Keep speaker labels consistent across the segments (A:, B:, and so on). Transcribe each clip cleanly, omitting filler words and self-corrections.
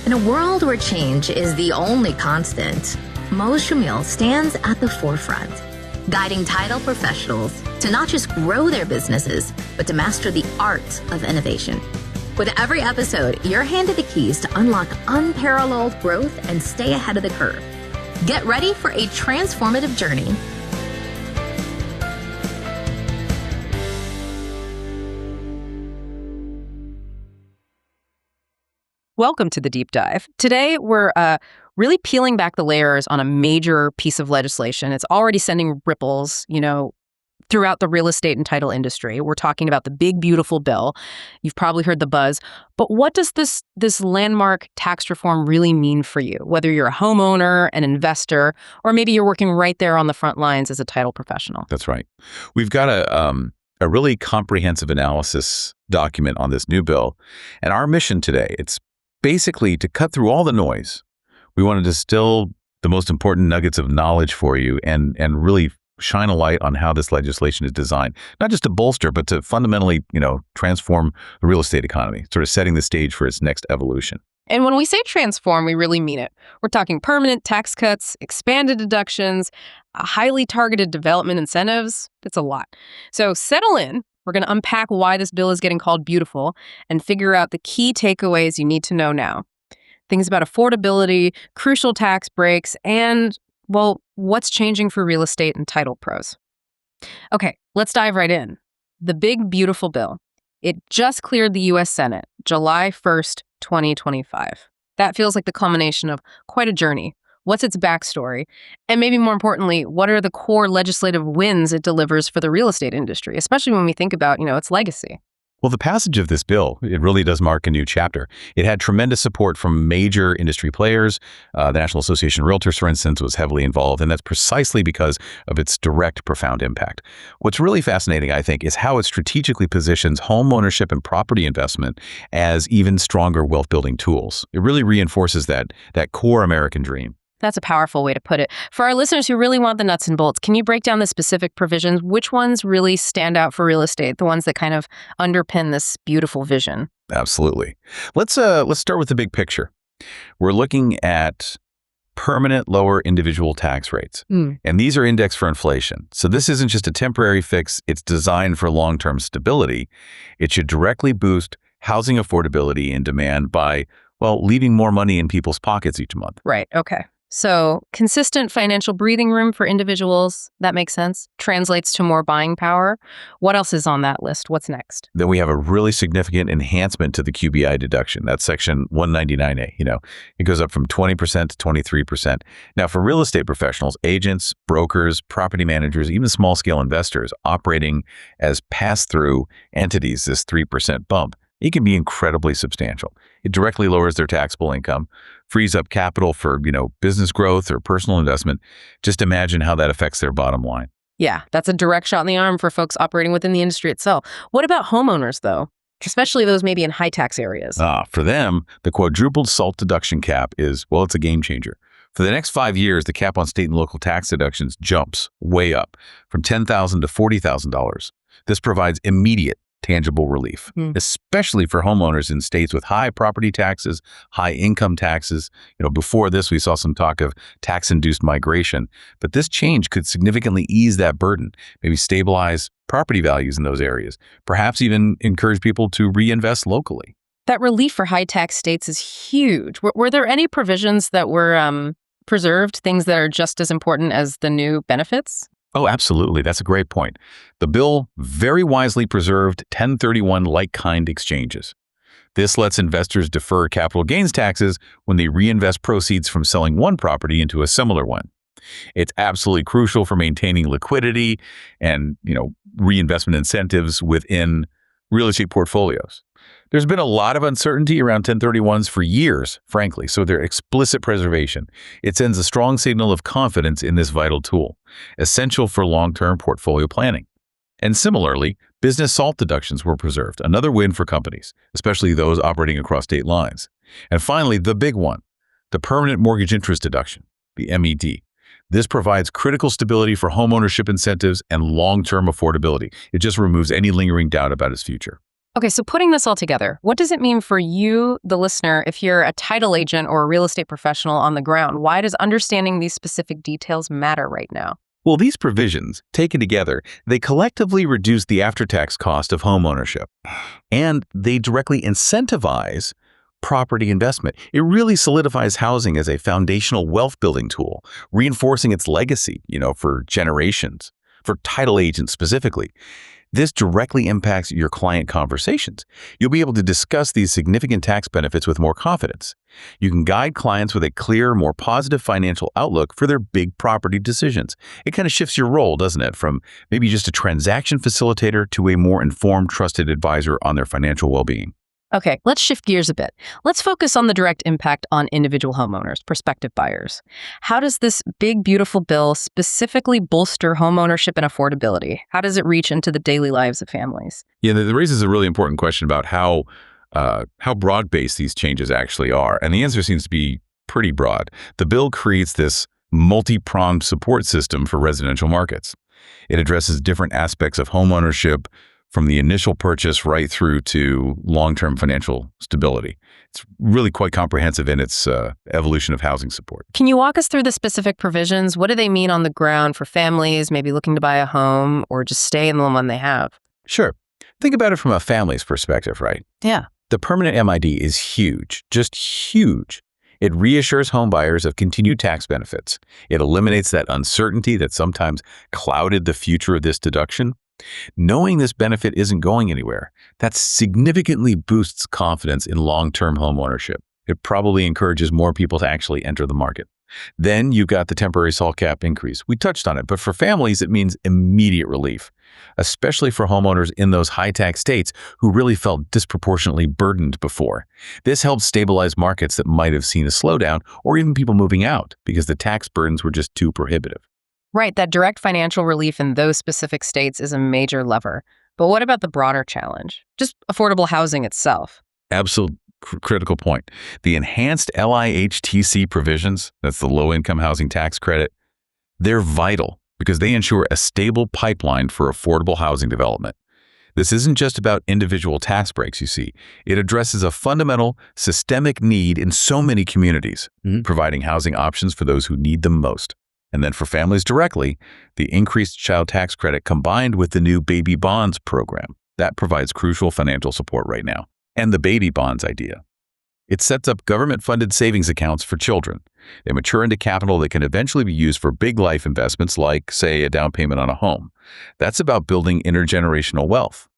A: In a world where change is the only constant, Mo Shamil stands at the forefront, guiding title professionals to not just grow their businesses, but to master the art of innovation. With every episode, you're handed the keys to unlock unparalleled growth and stay ahead of the curve. Get ready for a transformative journey.
B: Welcome to the Deep Dive. Today, we're really peeling back the layers on a major piece of legislation. It's already sending ripples, throughout the real estate and title industry. We're talking about the big, beautiful bill. You've probably heard the buzz. But what does this landmark tax reform really mean for you, whether you're a homeowner, an investor, or maybe you're working right there on the front lines as a title professional?
C: That's right. We've got a really comprehensive analysis document on this new bill. And our mission today, it's basically to cut through all the noise. We want to distill the most important nuggets of knowledge for you and really shine a light on how this legislation is designed, not just to bolster, but to fundamentally, transform the real estate economy, sort of setting the stage for its next evolution.
B: And when we say transform, we really mean it. We're talking permanent tax cuts, expanded deductions, highly targeted development incentives. It's a lot. So settle in. We're going to unpack why this bill is getting called beautiful and figure out the key takeaways you need to know now. Things about affordability, crucial tax breaks, and, what's changing for real estate and title pros. Okay, let's dive right in. The big, beautiful bill. It just cleared the U.S. Senate, July 1st, 2025. That feels like the culmination of quite a journey. What's its backstory? And maybe more importantly, what are the core legislative wins it delivers for the real estate industry, especially when we think about, its legacy?
C: Well, the passage of this bill, it really does mark a new chapter. It had tremendous support from major industry players. The National Association of Realtors, for instance, was heavily involved, and that's precisely because of its direct, profound impact. What's really fascinating, I think, is how it strategically positions home ownership and property investment as even stronger wealth-building tools. It really reinforces that core American dream.
B: That's a powerful way to put it. For our listeners who really want the nuts and bolts, can you break down the specific provisions? Which ones really stand out for real estate, the ones that kind of underpin this beautiful vision?
C: Absolutely. Let's start with the big picture. We're looking at permanent lower individual tax rates. And these are indexed for inflation. So this isn't just a temporary fix. It's designed for long-term stability. It should directly boost housing affordability and demand by, leaving more money in people's pockets each month.
B: Right. Okay. So consistent financial breathing room for individuals, that makes sense, translates to more buying power. What else is on that list? What's next?
C: Then we have a really significant enhancement to the QBI deduction. That's section 199A. It goes up from 20% to 23%. Now, for real estate professionals, agents, brokers, property managers, even small-scale investors operating as pass-through entities, this 3% bump, it can be incredibly substantial. It directly lowers their taxable income, frees up capital for, business growth or personal investment. Just imagine how that affects their bottom line.
B: Yeah, that's a direct shot in the arm for folks operating within the industry itself. What about homeowners, though? Especially those maybe in high tax areas.
C: For them, the quadrupled SALT deduction cap is, it's a game changer. For the next 5 years, the cap on state and local tax deductions jumps way up from $10,000 to $40,000. This provides immediate tangible relief, especially for homeowners in states with high property taxes, high income taxes. Before this, we saw some talk of tax-induced migration, but this change could significantly ease that burden, maybe stabilize property values in those areas, perhaps even encourage people to reinvest locally.
B: That relief for high tax states is huge. Were there any provisions that were preserved, things that are just as important as the new benefits?
C: Oh, absolutely. That's a great point. The bill very wisely preserved 1031 like-kind exchanges. This lets investors defer capital gains taxes when they reinvest proceeds from selling one property into a similar one. It's absolutely crucial for maintaining liquidity and, reinvestment incentives within real estate portfolios. There's been a lot of uncertainty around 1031s for years, frankly, so their explicit preservation, it sends a strong signal of confidence in this vital tool, essential for long-term portfolio planning. And similarly, business SALT deductions were preserved, another win for companies, especially those operating across state lines. And finally, the big one, the permanent mortgage interest deduction, the MED. This provides critical stability for homeownership incentives and long-term affordability. It just removes any lingering doubt about its future.
B: Okay, so putting this all together, what does it mean for you, the listener, if you're a title agent or a real estate professional on the ground? Why does understanding these specific details matter right now?
C: Well, these provisions, taken together, they collectively reduce the after-tax cost of homeownership, and they directly incentivize property investment. It really solidifies housing as a foundational wealth-building tool, reinforcing its legacy, for generations, for title agents specifically. This directly impacts your client conversations. You'll be able to discuss these significant tax benefits with more confidence. You can guide clients with a clear, more positive financial outlook for their big property decisions. It kind of shifts your role, doesn't it, from maybe just a transaction facilitator to a more informed, trusted advisor on their financial well-being.
B: Okay, let's shift gears a bit. Let's focus on the direct impact on individual homeowners, prospective buyers. How does this big, beautiful bill specifically bolster homeownership and affordability? How does it reach into the daily lives of families?
C: Yeah, that raises a really important question about how broad-based these changes actually are. And the answer seems to be pretty broad. The bill creates this multi-pronged support system for residential markets. It addresses different aspects of homeownership, from the initial purchase right through to long-term financial stability. It's really quite comprehensive in its evolution of housing support.
B: Can you walk us through the specific provisions? What do they mean on the ground for families maybe looking to buy a home or just stay in the one they have?
C: Sure. Think about it from a family's perspective, right?
B: Yeah.
C: The permanent MID is huge, just huge. It reassures homebuyers of continued tax benefits. It eliminates that uncertainty that sometimes clouded the future of this deduction. Knowing this benefit isn't going anywhere, that significantly boosts confidence in long-term home ownership. It probably encourages more people to actually enter the market. Then you've got the temporary SALT cap increase. We touched on it, but for families, it means immediate relief, especially for homeowners in those high-tax states who really felt disproportionately burdened before. This helps stabilize markets that might have seen a slowdown or even people moving out because the tax burdens were just too prohibitive.
B: Right, that direct financial relief in those specific states is a major lever. But what about the broader challenge? Just affordable housing itself.
C: Absolute critical point. The enhanced LIHTC provisions, that's the low-income housing tax credit, they're vital because they ensure a stable pipeline for affordable housing development. This isn't just about individual tax breaks, you see. It addresses a fundamental, systemic need in so many communities, providing housing options for those who need them most. And then for families directly, the increased child tax credit combined with the new baby bonds program, that provides crucial financial support right now. And the baby bonds idea. It sets up government-funded savings accounts for children. They mature into capital that can eventually be used for big life investments like, say, a down payment on a home. That's about building intergenerational wealth,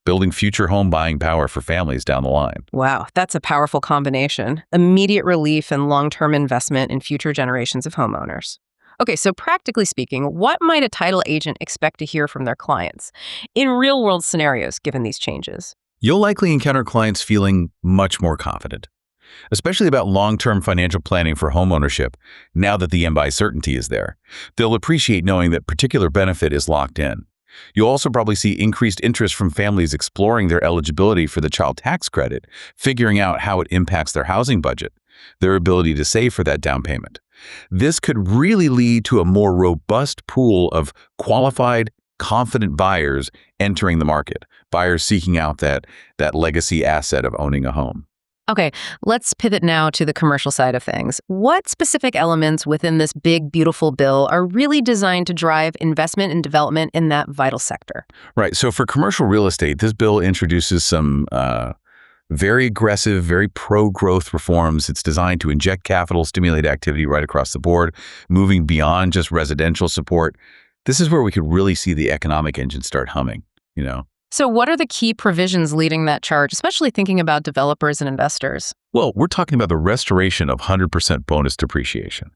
C: building future home buying power for families down the line.
B: Wow, that's a powerful combination. Immediate relief and long-term investment in future generations of homeowners. Okay, so practically speaking, what might a title agent expect to hear from their clients in real-world scenarios given these changes?
C: You'll likely encounter clients feeling much more confident, especially about long-term financial planning for homeownership now that the MBI certainty is there. They'll appreciate knowing that particular benefit is locked in. You'll also probably see increased interest from families exploring their eligibility for the child tax credit, figuring out how it impacts their housing budget, their ability to save for that down payment. This could really lead to a more robust pool of qualified, confident buyers entering the market, buyers seeking out that legacy asset of owning a home.
B: Okay, let's pivot now to the commercial side of things. What specific elements within this big, beautiful bill are really designed to drive investment and development in that vital sector?
C: Right. So for commercial real estate, this bill introduces some very aggressive, very pro-growth reforms. It's designed to inject capital, stimulate activity right across the board, moving beyond just residential support. This is where we could really see the economic engine start humming,
B: So what are the key provisions leading that charge, especially thinking about developers and investors?
C: Well, we're talking about the restoration of 100% bonus depreciation.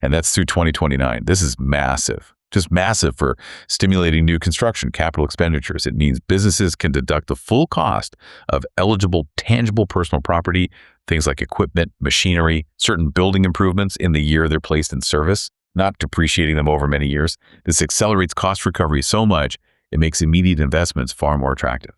C: And that's through 2029. This is massive, just massive for stimulating new construction, capital expenditures. It means businesses can deduct the full cost of eligible, tangible personal property, things like equipment, machinery, certain building improvements in the year they're placed in service, not depreciating them over many years. This accelerates cost recovery so much, it makes immediate investments far more attractive.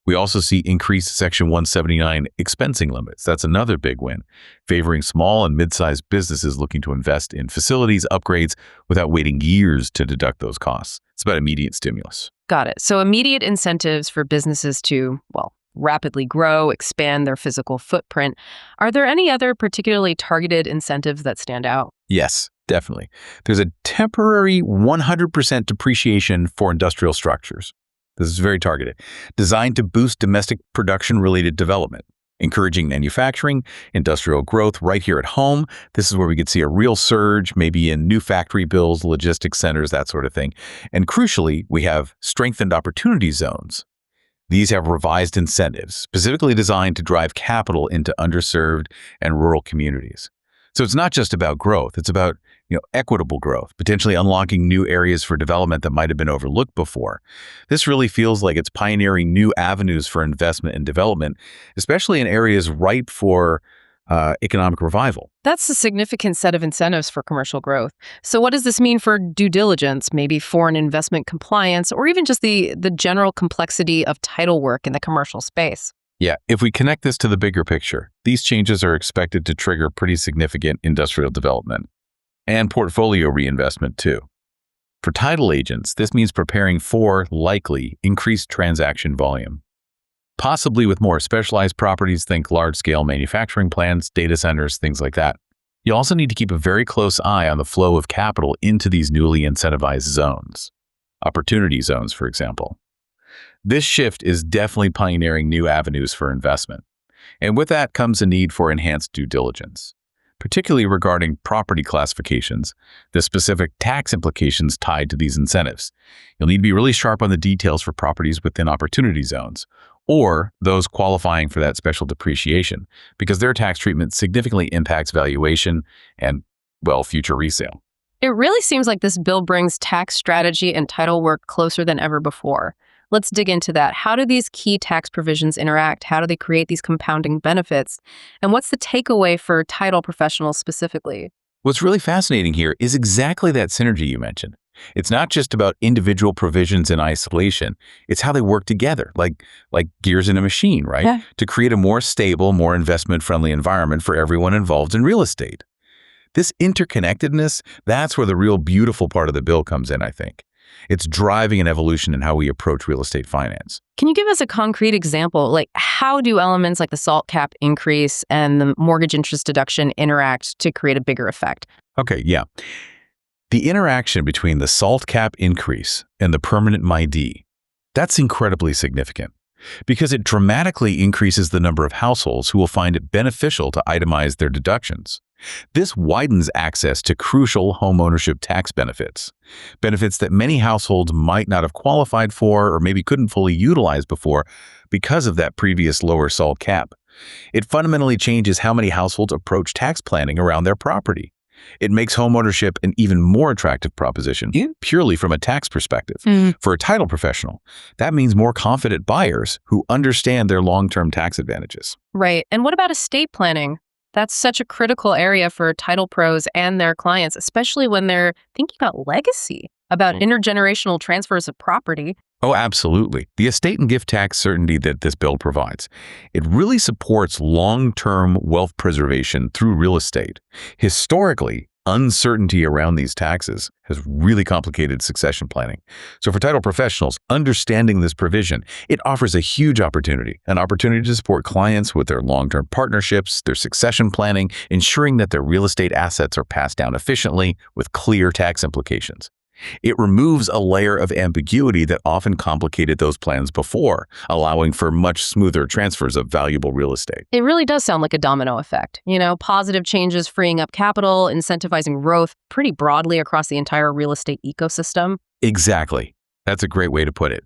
C: We also see increased Section 179 expensing limits. That's another big win, favoring small and mid-sized businesses looking to invest in facilities upgrades without waiting years to deduct those costs. It's about immediate stimulus.
B: Got it. So immediate incentives for businesses to, well, rapidly grow, expand their physical footprint. Are there any other particularly targeted incentives that stand out?
C: Yes, definitely. There's a temporary 100% depreciation for industrial structures. This is very targeted, designed to boost domestic production-related development, encouraging manufacturing, industrial growth right here at home. This is where we could see a real surge, maybe in new factory builds, logistics centers, that sort of thing. And crucially, we have strengthened opportunity zones. These have revised incentives, specifically designed to drive capital into underserved and rural communities. So it's not just about growth, it's about equitable growth, potentially unlocking new areas for development that might have been overlooked before. This really feels like it's pioneering new avenues for investment and development, especially in areas ripe for economic revival.
B: That's a significant set of incentives for commercial growth. So what does this mean for due diligence, maybe foreign investment compliance, or even just the general complexity of title work in the commercial space?
C: Yeah, if we connect this to the bigger picture, these changes are expected to trigger pretty significant industrial development and portfolio reinvestment too. For title agents, this means preparing for, likely, increased transaction volume. Possibly with more specialized properties, think large-scale manufacturing plants, data centers, things like that. You also need to keep a very close eye on the flow of capital into these newly incentivized zones. Opportunity zones, for example. This shift is definitely pioneering new avenues for investment. And with that comes a need for enhanced due diligence, particularly regarding property classifications, the specific tax implications tied to these incentives. You'll need to be really sharp on the details for properties within opportunity zones, or those qualifying for that special depreciation, because their tax treatment significantly impacts valuation and, well, future resale.
B: It really seems like this bill brings tax strategy and title work closer than ever before. Let's dig into that. How do these key tax provisions interact? How do they create these compounding benefits? And what's the takeaway for title professionals specifically?
C: What's really fascinating here is exactly that synergy you mentioned. It's not just about individual provisions in isolation. It's how they work together, like gears in a machine, right?
B: Yeah.
C: To create a more stable, more investment-friendly environment for everyone involved in real estate. This interconnectedness, that's where the real beautiful part of the bill comes in, I think. It's driving an evolution in how we approach real estate finance.
B: Can you give us a concrete example? Like, how do elements like the SALT cap increase and the mortgage interest deduction interact to create a bigger effect?
C: Okay, yeah. The interaction between the SALT cap increase and the permanent MID, that's incredibly significant because it dramatically increases the number of households who will find it beneficial to itemize their deductions. This widens access to crucial homeownership tax benefits that many households might not have qualified for or maybe couldn't fully utilize before because of that previous lower SALT cap. It fundamentally changes how many households approach tax planning around their property. It makes homeownership an even more attractive proposition, purely from a tax perspective. For a title professional, that means more confident buyers who understand their long-term tax advantages.
B: Right. And what about estate planning? That's such a critical area for title pros and their clients, especially when they're thinking about legacy, about intergenerational transfers of property.
C: Oh, absolutely. The estate and gift tax certainty that this bill provides, it really supports long-term wealth preservation through real estate. Historically, uncertainty around these taxes has really complicated succession planning. So for title professionals, understanding this provision, it offers a huge opportunity, an opportunity to support clients with their long-term partnerships, their succession planning, ensuring that their real estate assets are passed down efficiently with clear tax implications. It removes a layer of ambiguity that often complicated those plans before, allowing for much smoother transfers of valuable real estate.
B: It really does sound like a domino effect. Positive changes freeing up capital, incentivizing growth pretty broadly across the entire real estate ecosystem.
C: Exactly. That's a great way to put it.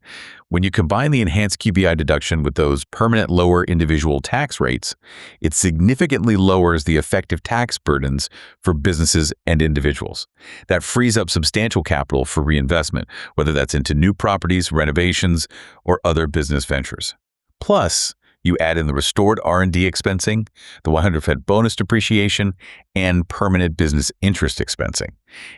C: When you combine the enhanced QBI deduction with those permanent lower individual tax rates, it significantly lowers the effective tax burdens for businesses and individuals. That frees up substantial capital for reinvestment, whether that's into new properties, renovations, or other business ventures. Plus, You add in the restored R&D expensing, the 100% bonus depreciation, and permanent business interest expensing.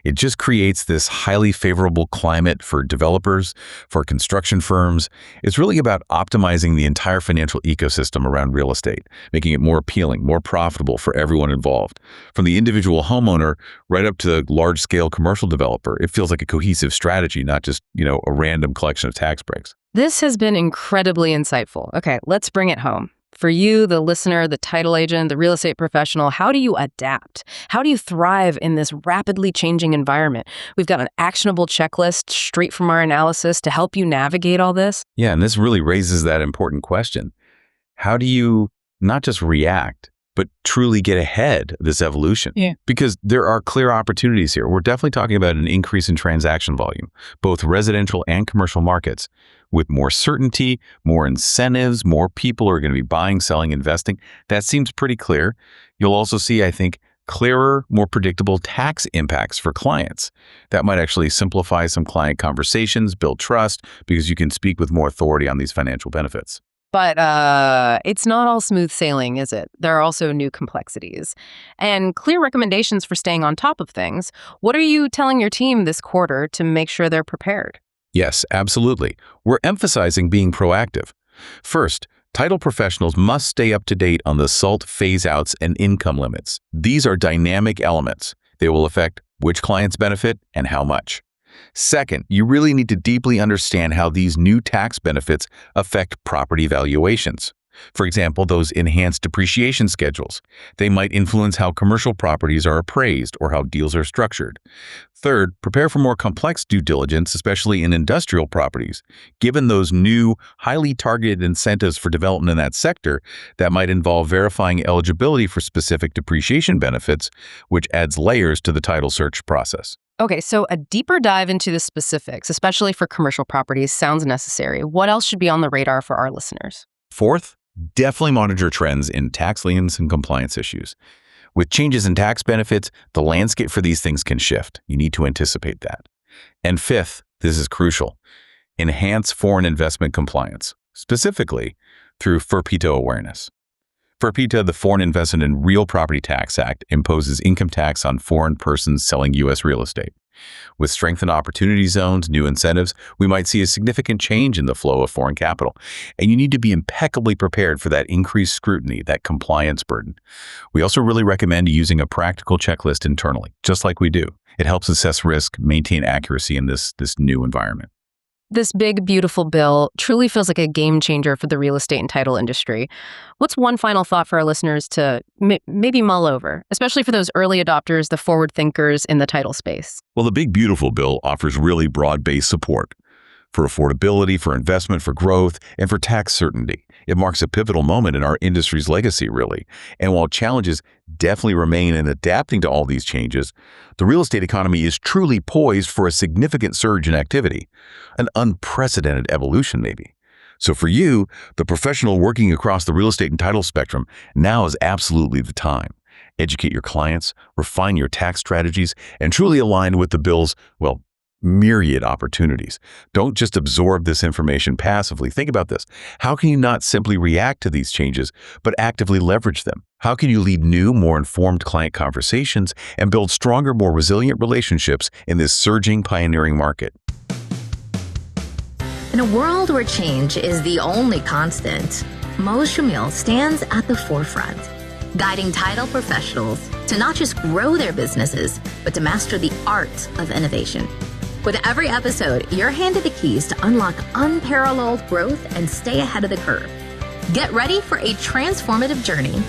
C: It just creates this highly favorable climate for developers, for construction firms. It's really about optimizing the entire financial ecosystem around real estate, making it more appealing, more profitable for everyone involved. From the individual homeowner right up to the large-scale commercial developer, it feels like a cohesive strategy, not just, a random collection of tax breaks.
B: This has been incredibly insightful. Okay, let's bring it home. For you, the listener, the title agent, the real estate professional, how do you adapt? How do you thrive in this rapidly changing environment? We've got an actionable checklist straight from our analysis to help you navigate all this.
C: Yeah, and this really raises that important question. How do you not just react, but truly get ahead of this evolution?
B: Yeah.
C: Because there are clear opportunities here. We're definitely talking about an increase in transaction volume, both residential and commercial markets. With more certainty, more incentives, more people are going to be buying, selling, investing. That seems pretty clear. You'll also see, I think, clearer, more predictable tax impacts for clients. That might actually simplify some client conversations, build trust, because you can speak with more authority on these financial benefits.
B: But it's not all smooth sailing, is it? There are also new complexities and clear recommendations for staying on top of things. What are you telling your team this quarter to make sure they're prepared?
C: Yes, absolutely. We're emphasizing being proactive. First, title professionals must stay up to date on the SALT phase-outs and income limits. These are dynamic elements. They will affect which clients benefit and how much. Second, you really need to deeply understand how these new tax benefits affect property valuations. For example, those enhanced depreciation schedules. They might influence how commercial properties are appraised or how deals are structured. Third, prepare for more complex due diligence, especially in industrial properties. Given those new, highly targeted incentives for development in that sector, that might involve verifying eligibility for specific depreciation benefits, which adds layers to the title search process.
B: Okay, so a deeper dive into the specifics, especially for commercial properties, sounds necessary. What else should be on the radar for our listeners?
C: Fourth, definitely monitor trends in tax liens and compliance issues. With changes in tax benefits, the landscape for these things can shift. You need to anticipate that. And fifth, this is crucial, enhance foreign investment compliance, specifically through FIRPITA awareness. FIRPITA, the Foreign Investment in Real Property Tax Act, imposes income tax on foreign persons selling U.S. real estate. With strengthened opportunity zones, new incentives, we might see a significant change in the flow of foreign capital. And you need to be impeccably prepared for that increased scrutiny, that compliance burden. We also really recommend using a practical checklist internally, just like we do. It helps assess risk, maintain accuracy in this new environment.
B: This big, beautiful bill truly feels like a game changer for the real estate and title industry. What's one final thought for our listeners to maybe mull over, especially for those early adopters, the forward thinkers in the title space?
C: Well, the big, beautiful bill offers really broad-based support for affordability, for investment, for growth, and for tax certainty. It marks a pivotal moment in our industry's legacy, really. And while challenges definitely remain in adapting to all these changes, the real estate economy is truly poised for a significant surge in activity, an unprecedented evolution, maybe. So for you, the professional working across the real estate and title spectrum, now is absolutely the time. Educate your clients, refine your tax strategies, and truly align with the bill's, myriad opportunities. Don't just absorb this information passively. Think about this. How can you not simply react to these changes, but actively leverage them? How can you lead new, more informed client conversations and build stronger, more resilient relationships in this surging, pioneering market?
A: In a world where change is the only constant, Mohs Shamil stands at the forefront, guiding title professionals to not just grow their businesses, but to master the art of innovation. With every episode, you're handed the keys to unlock unparalleled growth and stay ahead of the curve. Get ready for a transformative journey